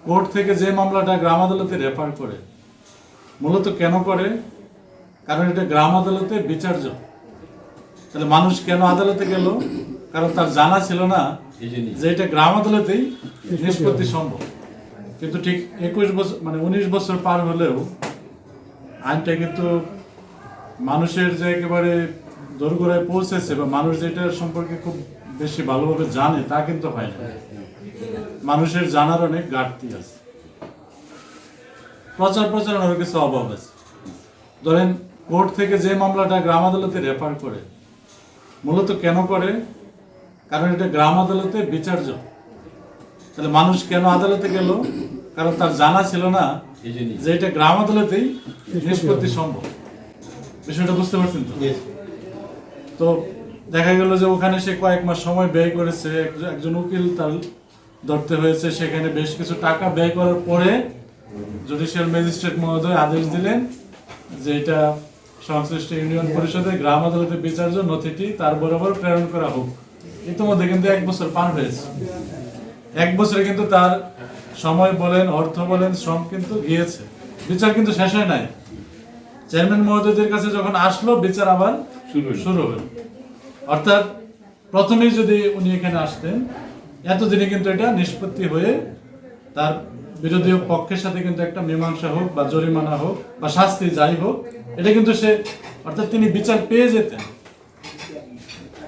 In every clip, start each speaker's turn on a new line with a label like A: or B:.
A: Court থেকে যে মামলাটা গ্রাম আদালতে রেফার করে, মূলত কেন করে? কারণ এটা গ্রাম আদালতে বিচার্য। তাহলে মানুষ কেন আদালতে গেল? কারণ তার জানা ছিল না যে এটা গ্রাম আদালতেই নিষ্পত্তি সম্ভব। কিন্তু ঠিক 21 বছর 19 বছর পার হলেও আইনটা কিন্তু মানুষের যে একেবারে দোরগোড়ায় পৌঁছেছে বা মানুষ যেটা সম্পর্কে খুব বেশি ভালোভাবে জানে তা কিন্তু হয় না। মানুষের জানার অনেক ঘাটতি আছে, প্রচারণার কিছু অভাব আছে। ধরেন কোর্ট থেকে যে মামলাটা গ্রাম আদালতে রেফার করে, মূলত কেন করে? কারণ এটা গ্রাম আদালতে বিচার্য। তাহলে মানুষ কেন আদালতে গেল? কারণ তার জানা ছিল না যে এটা গ্রাম আদালতেই নিষ্পত্তি সম্ভব। বিষয়টা বুঝতে পারছেন তো? তো দেখা গেল যে ওখানে সে কয়েক মাস সময় ব্যয় করেছে, একজন উকিল তার ধরতে হয়েছে, সেখানে বেশ কিছু টাকা ব্যয় করার পরে জুডিশিয়াল ম্যাজিস্ট্রেট মহোদয় আদেশ দিলেন যে এটা সংশ্লিষ্ট ইউনিয়ন পরিষদে গ্রাম আদালতে বিচার্য, নথিটি তার বরাবর প্রেরণ করা হোক। ইতিমধ্যে কিন্তু 1 বছর পার হয়েছে। 1 বছরে কিন্তু তার সময় বলেন, অর্থ বলেন, শ্রম কিন্তু গিয়েছে। বিচার কিন্তু শেষ হয় নাই। চেয়ারম্যান মহোদয়দের কাছে যখন আসলো, বিচার আবার শুরু হলো। অর্থাৎ প্রথমেই যদি উনি এখানে আসতেন, এতদিনে কিন্তু এটা নিষ্পত্তি হয়ে তার বিরোধী পক্ষের সাথে কিন্তু একটা মীমাংসা হোক বা জরিমানা হোক বা শাস্তি যাই হোক, এটা কিন্তু সে অর্থাৎ তিনি বিচার পেয়ে যেতেন।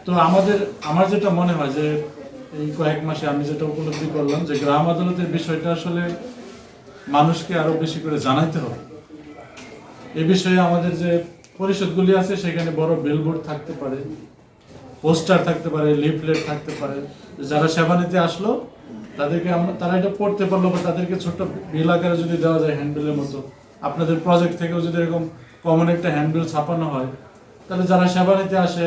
A: তো আমার যেটা মনে হয় যে এই কয়েক মাসে আমি যেটা উপলব্ধি করলাম যে গ্রাম আদালতের বিষয়টা আসলে মানুষকে আরো বেশি করে জানাইতে হবে। এই বিষয়ে আমাদের যে পরিষদগুলি আছে সেখানে বড় বিলবোর্ড থাকতে পারে, পোস্টার থাকতে পারে, লিফলেট থাকতে পারে। যারা সেবা নিতে আসলো তাদেরকে তারা এটা পড়তে পারলো, বা তাদেরকে ছোট্ট বিল আকারে যদি দেওয়া যায় হ্যান্ডবিলের মতো, আপনাদের প্রজেক্ট থেকেও যদি এরকম কমন একটা হ্যান্ডবিল ছাপানো হয়, তাহলে যারা সেবা নিতে আসে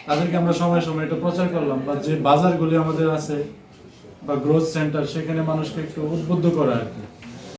A: তাদেরকে আমরা সময় সময় এটা প্রচার করলাম। বা যে বাজারগুলি আমাদের আছে বা গ্রোথ সেন্টার, সেখানে মানুষকে একটু উদ্বুদ্ধ করা আর কি।